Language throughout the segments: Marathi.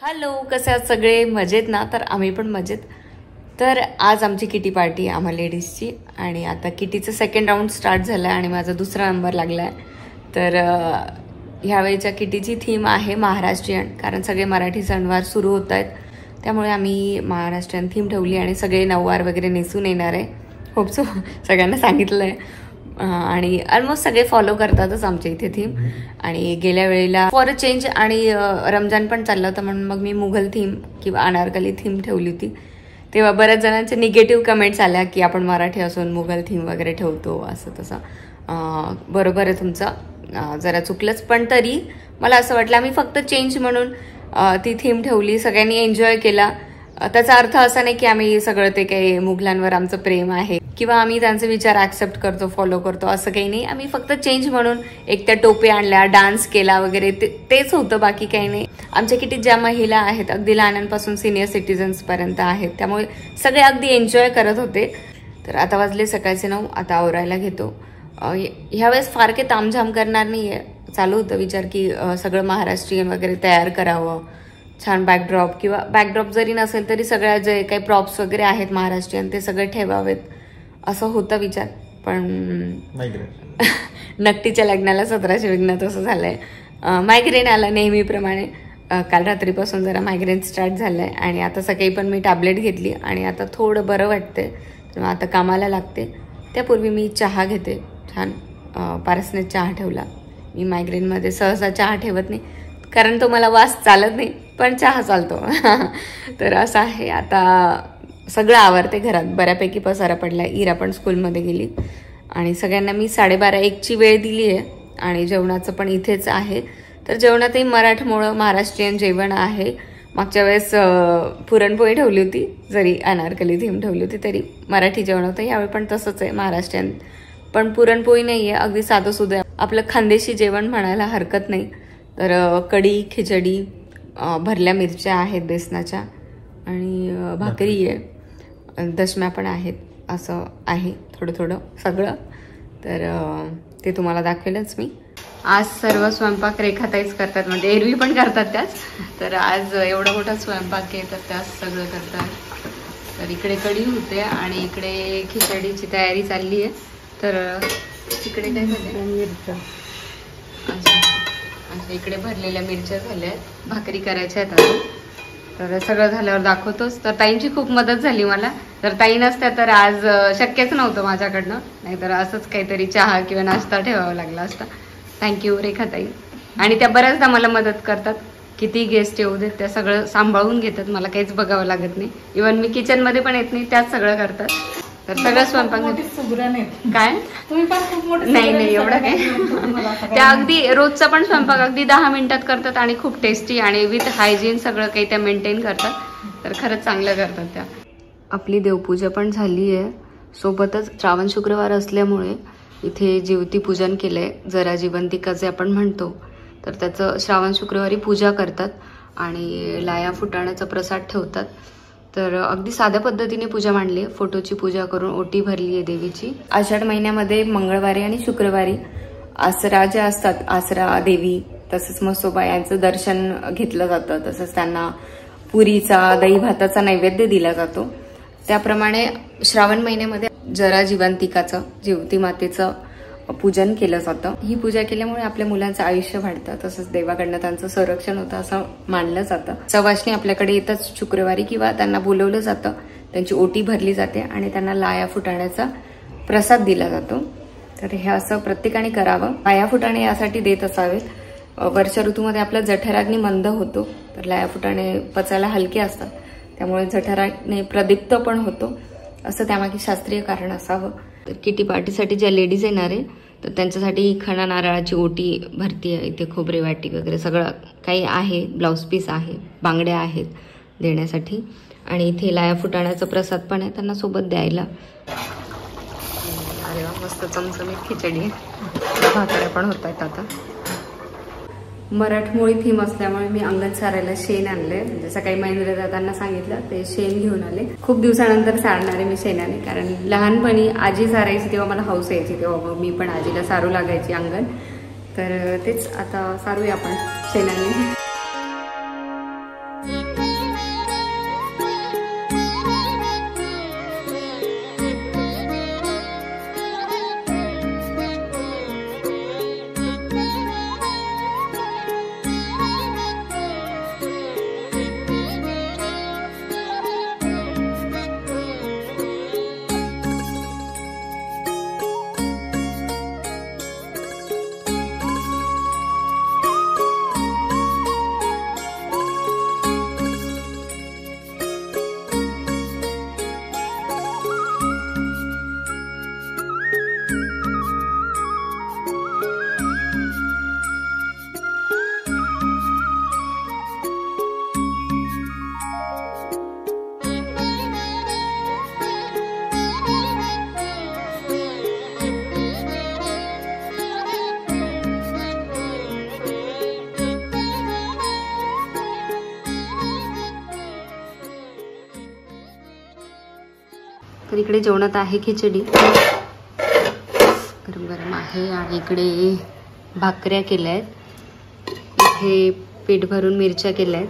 हॅलो, कसे आहात सगळे? मजेत ना? तर आम्ही पण मजेत. तर आज आमची किटी पार्टी आम्हा लेडीजची आणि आता किटीचं सेकंड राऊंड स्टार्ट झालं आणि माझा दुसरा नंबर लागला आहे. तर ह्यावेळीच्या किटीची थीम आहे महाराष्ट्रीयन, कारण सगळे मराठी सणवार सुरू होत आहेत, त्यामुळे आम्ही महाराष्ट्रीयन थीम ठेवली आणि सगळे नऊवार वगैरे नेसून येणार आहे. होप सो, सगळ्यांना सांगितलं आहे आणि ऑलमोस्ट सगळे फॉलो करतातच आमच्या इथे थीम. आणि गेल्या वेळेला फॉर अ चेंज आणि रमजान पण चाललं होतं म्हणून मग मी मुघल थीम किंवा अनारकली थीम ठेवली होती. तेव्हा बऱ्याच जणांचे निगेटिव्ह कमेंट्स आल्या की आपण मराठी असून मुघल थीम वगैरे ठेवतो असं तसं. बरोबर आहे तुमचं, जरा चुकलंच, पण तरी मला असं वाटलं आम्ही फक्त चेंज म्हणून ती थीम ठेवली, सगळ्यांनी एन्जॉय केला. त्याचा अर्थ असा नाही की आम्ही सगळं ते काही मुघलांवर आमचं प्रेम आहे किंवा आम्ही त्यांचे विचार ऍक्सेप्ट करतो, फॉलो करतो, असं काही नाही. आम्ही फक्त चेंज म्हणून एक त्या टोप्या आणल्या, डान्स केला वगैरे, तेच होतं, बाकी काही नाही. आमच्या किटीत ज्या महिला आहेत अगदी लहानांपासून सिनियर सिटीजन्स पर्यंत आहेत, त्यामुळे सगळे अगदी एन्जॉय करत होते. तर आता वाजले सकाळचे 9, आता आवरायला घेतो. ह्यावेळेस फार काही तामझाम करणार नाहीये. चालू होतं विचार की सगळं महाराष्ट्रीयन वगैरे तयार करावं, छान बॅकड्रॉप किंवा बॅकड्रॉप जरी नसेल तरी सगळ्या जे काही प्रॉप्स वगैरे आहेत महाराष्ट्रीयन ते सगळे ठेवावेत असं होतं विचार. पण नक्कीच्या लग्नाला 1700 विघ्न तसं झालंय. मायग्रेन आला नेहमीप्रमाणे. काल रात्रीपासून जरा मायग्रेन स्टार्ट झालंय आणि आता सकाळी पण मी टॅबलेट घेतली आणि आता थोडं बरं वाटतंय. तर आता कामाला लागते. त्यापूर्वी मी चहा घेते, छान पारसने चहा ठेवला. मी मायग्रेनमध्ये सहसा चहा ठेवत नाही कारण तो मला वास चालत नाही, पण चहा चालतो. तर असं आहे. आता सगळं आवरते घरात, बऱ्यापैकी पसारा पडला. इरा पण स्कूलमध्ये गेली आणि सगळ्यांना मी 12:30-1ची वेळ दिली आहे आणि जेवणाचं पण इथेच आहे. तर जेवणातही मराठमोळं महाराष्ट्रीयन जेवण आहे. मागच्या वेळेस पुरणपोळी ठेवली होती, जरी अनारकली थीम ठेवली होती तरी मराठी जेवण होतं. यावेळी पण तसंच आहे महाराष्ट्रीयन, पण पुरणपोळी नाही आहे, अगदी साधंसुधं आपलं खानदेशी जेवण म्हणायला हरकत नाही. तर कढी, खिचडी, भरल्या मिरच्या आहेत बेसनाच्या आणि भाकरी आहे, दशम्या पण आहेत, असं आहे थोडं थोडं सगळं. तर ते तुम्हाला दाखवेलच मी. आज सर्व स्वयंपाक रेखाताईच करतात, म्हणजे एरवी पण करतात त्याच. तर आज एवढा मोठा स्वयंपाक आहे तर त्याच सगळं करतात. तर इकडे कढी होते आणि इकडे खिचडीची तयारी चालली आहे. तर इकडे काय झालं, मिरच्या, अच्छा इकडे भरलेल्या मिरच्या झाल्या आहेत, भाकरी करायच्या आहेत आता. तर सगळं झाल्यावर दाखवतोच. तर ताईंची खूप मदत झाली मला. तर ताई नसत्या तर आज शक्यच नव्हतं माझ्याकडनं, नाहीतर असंच काहीतरी चहा किंवा नाश्ता ठेवावा लागला असता. थँक्यू रेखाताई. आणि त्या बऱ्याचदा मला मदत करतात, किती गेस्ट येऊ देत त्या सगळं सांभाळून घेतात, मला काहीच बघावं लागत नाही. इव्हन मी किचनमध्ये पण येत नाही, त्याच सगळं करतात. तर सगळं स्वयंपाक काय नाही एवढं काय. त्या अगदी रोजचा पण स्वयंपाक अगदी 10 मिनिटात करतात आणि खूप टेस्टी आणि विथ हायजीन सगळं काही त्या मेंटेन करतात. तर खरंच चांगलं करतात त्या. आपली देवपूजा पण झाली आहे. सोबतच श्रावण शुक्रवार असल्यामुळे इथे जीवती पूजन केलंय, जरा जिवंतिका जे आपण म्हणतो, तर त्याचं श्रावण शुक्रवारी पूजा करतात आणि लाया फुटाण्याचा प्रसाद ठेवतात. तर अगदी साध्या पद्धतीने पूजा मांडली. फोटोची पूजा करून ओटी भरली आहे देवीची. आषाढ महिन्यामध्ये मंगळवारी आणि शुक्रवारी आसरा ज्या असतात, आसरा देवी तसंच म्हसोबा यांचं दर्शन घेतलं जातं. तसंच त्यांना पुरीचा, दही भाताचा नैवेद्य दिला जातो. त्याप्रमाणे श्रावण महिन्यामध्ये जरा जिवंतिकाचं, जिवती मातेचं पूजन केलं जातं. ही पूजा केल्यामुळे आपल्या मुलांचं आयुष्य वाढतं, तसंच देवाकडनं त्यांचं संरक्षण होतं असं मानलं जातं. सवाष्णी आपल्याकडे येतात शुक्रवारी किंवा त्यांना बोलवलं जातं, त्यांची ओटी भरली जाते आणि त्यांना लाया फुटाण्याचा प्रसाद दिला जातो. तर हे असं प्रत्येकाने करावं. लाया फुटाणे यासाठी देत असावेत, वर्षा ऋतूमध्ये आपला जठराग्नी मंद होतो, तर लाया फुटाणे पचायला हलके असतात, त्यामुळे जठराग्नी प्रदीप्त पण होतो, असं त्यामागे शास्त्रीय कारण असावं. तर किटी पार्टीसाठी ज्या लेडीज येणार आहे तर त्यांच्यासाठी खणा नारळाची ओटी भरती आहे. इथे खोबरे वाटी वगैरे सगळं काही आहे, ब्लाऊज पीस आहे, बांगड्या आहेत देण्यासाठी आणि इथे लाया फुटाण्याचा प्रसाद पण आहे त्यांना सोबत द्यायला. अरे वा, मस्त चमचमीत खिचडी आहे. भाकऱ्या पण होत आहेत. आता मराठमोळी थीम असल्यामुळे मी अंगण सारायला शेण आणले. म्हणजे सकाळी महेंद्र दादांना सांगितलं, ते शेण घेऊन आले. खूप दिवसानंतर सारणारे मी शेणाने, कारण लहानपणी आजी सारायची तेव्हा मला हौस यायची, तेव्हा मग मी पण आजीला सारू लागायची अंगण. तर तेच आता सारूया आपण शेणाने. तर इकडे जेवणात आहे खिचडी गरम गरम आहे आणि इकडे भाकऱ्या केल्या आहेत. इथे पीठ भरून मिरच्या केल्या आहेत.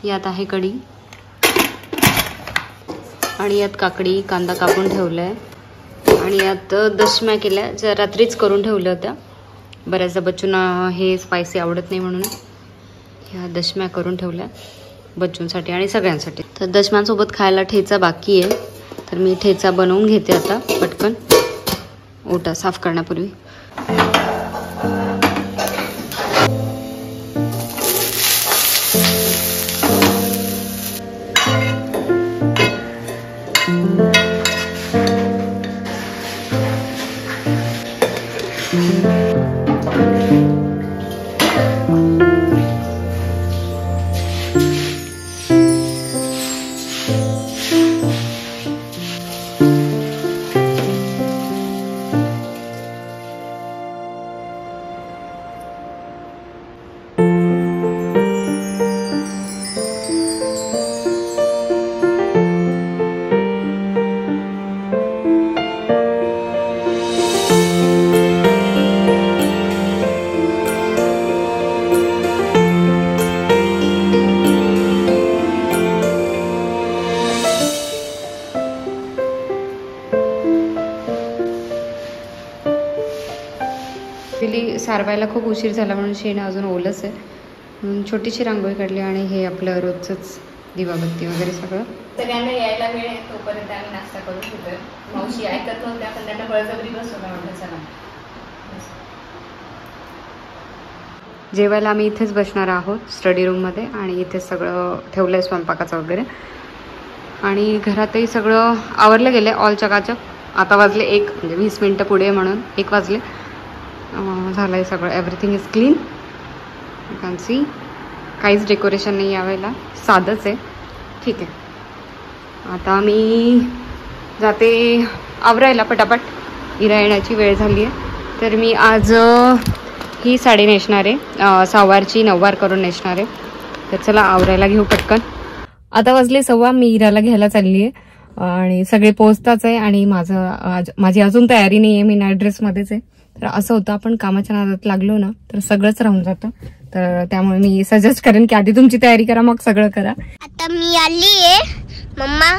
यात आहे कढी आणि यात काकडी कांदा कापून ठेवला आहे आणि यात दशम्या केल्या ज्या रात्रीच करून ठेवल्या होत्या. बऱ्याचदा बच्चूंना हे स्पायसी आवडत नाही म्हणून ह्या दशम्या करून ठेवल्या बच्चूंसाठी आणि सगळ्यांसाठी. तर दशम्यांसोबत खायला ठेचा बाकी आहे तर मी ठेचा बनवून घेते आता पटकन ओटा साफ करण्यापूर्वी. सारवायला खूप उशीर झाला म्हणून शेण अजून ओलच आहे म्हणून छोटीशी रांगोळी काढली आणि हे आपलं रोजचंच दिवाबत्ती वगैरे सगळं. सगळ्यांना यायला वेळ आहे तोपर्यंत आम्ही नाश्ता करून घेतोय. मावशी ऐकत नव्हत्या पण त्यांना बळजबरी बसवलं म्हटलं चला. जेवायला आम्ही इथेच बसणार आहोत स्टडी रूममध्ये आणि इथे सगळं ठेवलं आहे स्वयंपाकाचं वगैरे आणि घरातही सगळं आवरलं गेलं ऑल चकाचक. आता वाजले 1 म्हणजे 20 मिनटं पुढे म्हणून 1 वाजले. झालं आहे सगळं. Everything is clean. You can see. काहीच डेकोरेशन नाही यावेळेला साधंच आहे. ठीक आहे आता मी जाते आवरायला पटापट. इरा येण्याची वेळ झाली आहे तर मी आज ही साडी नेसणार आहे. सहावारची 9वार करून नेसणार आहे. तर चला आवरायला घेऊ पटकन. आता वाजले 1:15. मी इराला घ्यायला चालली आहे आणि सगळे पोहोचताच आहे आणि माझी अजून तयारी नाही आहे. मी नाईट ड्रेसमध्येच आहे. तर असं होतं आपण कामाच्या नादात लागलो ना तर सगळंच राहून जातं. तर त्यामुळे मी सजेस्ट करेन की आधी तुमची तयारी करा मग सगळं करा. आता मी आली आहे. मम्मा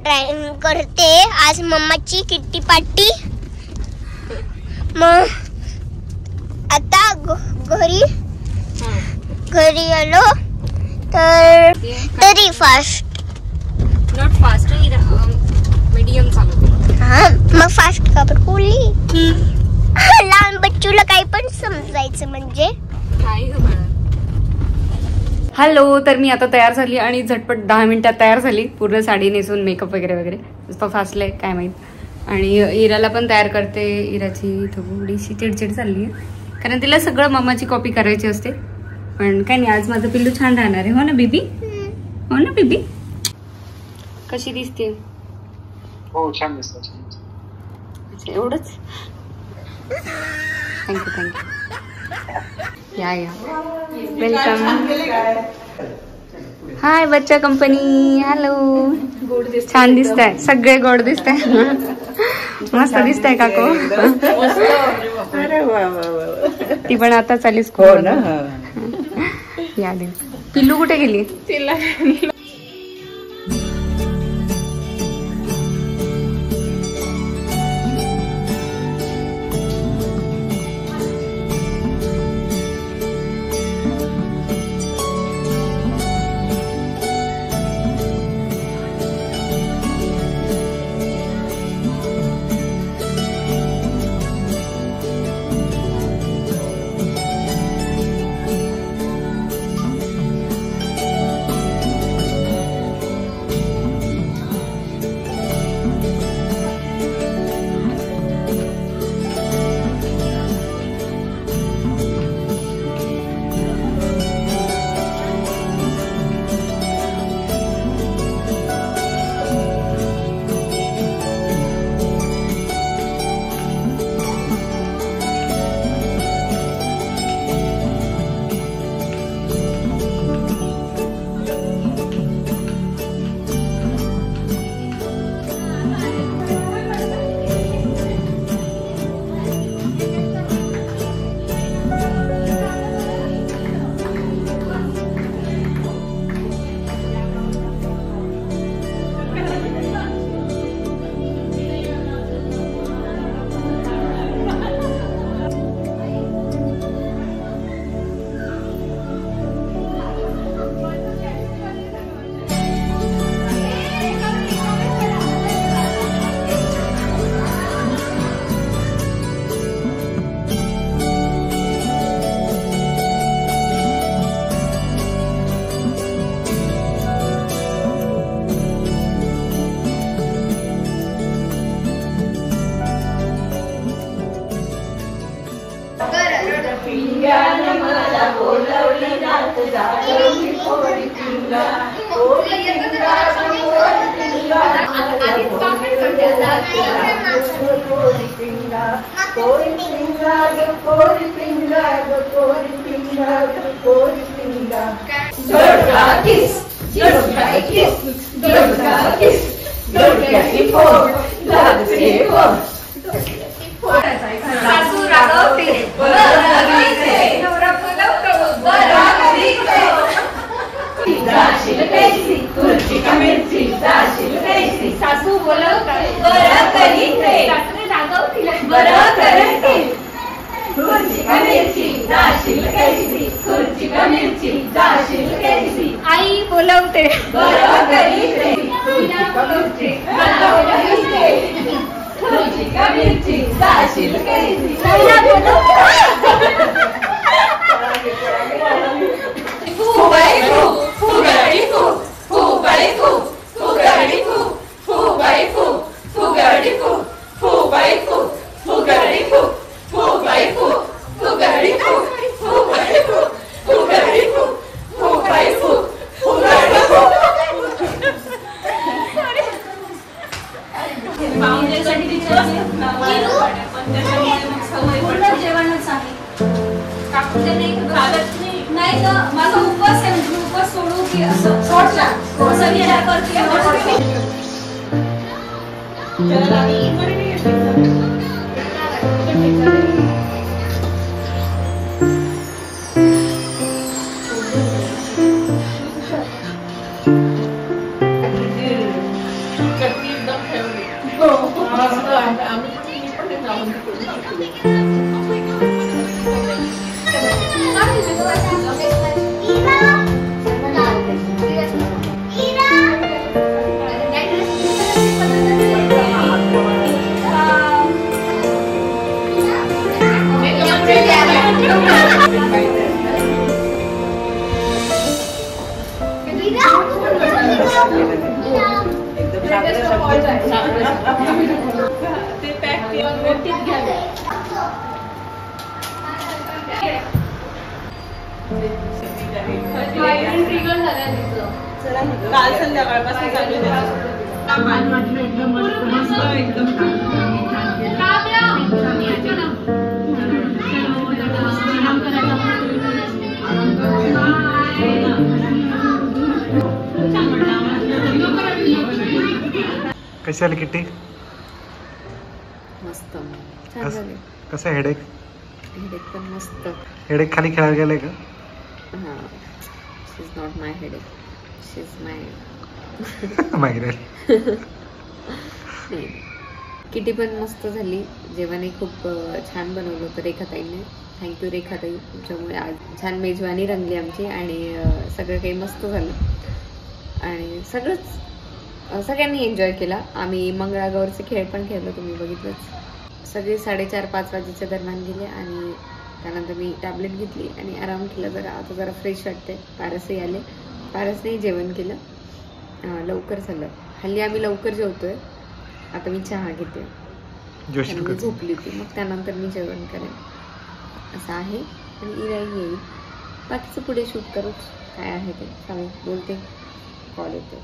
ड्रायव्हिंग करते. आज मम्माची किट्टी पार्टी. मग आता घरी आलो तर तरी फास्ट नॉट फास्ट मीडियम चालू. हा मग फास्ट का बोलली. लहान बच्चूला काही पण समजायचं म्हणजे. हॅलो. तर मी आता तयार झाली आणि झटपट 10 मिनिटात तयार झाली. पूर्ण साडी नेसून मेकअप वगैरे वगैरे नुसतं फासलंय काय माहीत. आणि इराला पण तयार करते. इराची थोडीशी चिडचिड चालली आहे कारण तिला सगळं मम्माची कॉपी करायची असते. पण काय नाही आज माझं पिल्लू छान राहणार आहे. हो ना बेबी. हो ना बेबी. कशी दिसते. हो छान दिसते. एवढंच. थँक्यू. या वेलकम. हाय बच्चा कंपनी. हॅलो. छान दिसताय सगळे. गोड दिसताय. मस्त दिसताय काको. अरे वा वा वा. ती पण आता चाली हो स्कूल ना. आली. पिल्लू कुठे गेली? तिला सासू बोलवते बरं करीते सासरे रागवतील बरं करते खुर्ची का मिरची जाशील कैसी खुर्ची का मिरची जाशील कैसी आई बोलवते बरं करीते खुर्ची का मिरची खुर्ची का मिरची जाशील कैसी फुगाडी फू फुगाडी फू फुगाडी फू फुगाडी फू फुगाडी फू फुगाडी फू फुगाडी फू फुगाडी फू फुगाडी फू फुगाडी फू फुगाडी फू फुगाडी फू फुगाडी फू फुगाडी फू पाहुण्यासाठी टीचर जेवणच आहे कापून नाही नाही तर माझा उपवास आहे म्हणजे उपवास सोडू की असं सोडला असं विचार करते काल संध्याकाळपासून चालू कशी आली किट्टी? मस्त कसं हेडेक? हेडेक पण मस्त. हेडेक खाली खेळायला गेले का? हां, she is not my headache, she is my migraine. Kitty पण मस्त झाली. जेवणही खूप छान बनवलं होतं रेखाताईने. थँक्यू रेखाताई, तुमच्यामुळे आज छान मेजवानी रंगली आमची आणि सगळं काही मस्त झालं आणि सगळ्यांनी एन्जॉय केला. आम्ही मंगळागौरचे खेळ पण खेळलो, तुम्ही बघितलंच. सगळे 4:30-5 वाजेच्या दरम्यान गेले आणि त्यानंतर मी टॅबलेट घेतली आणि आराम केला. आता जरा फ्रेश वाटते. पारसही आले, पारसनेही जेवण केलं. लवकर झालं. हल्ली आम्ही लवकर जेवतोय. आता मी चहा घेते. मी झोपली होती, मग त्यानंतर मी जेवण करेन असं आहे. आणि इराई येईल, बाकीचं पुढे शूट करूच. काय आहे ते चालेल, बोलते, कॉल येतो.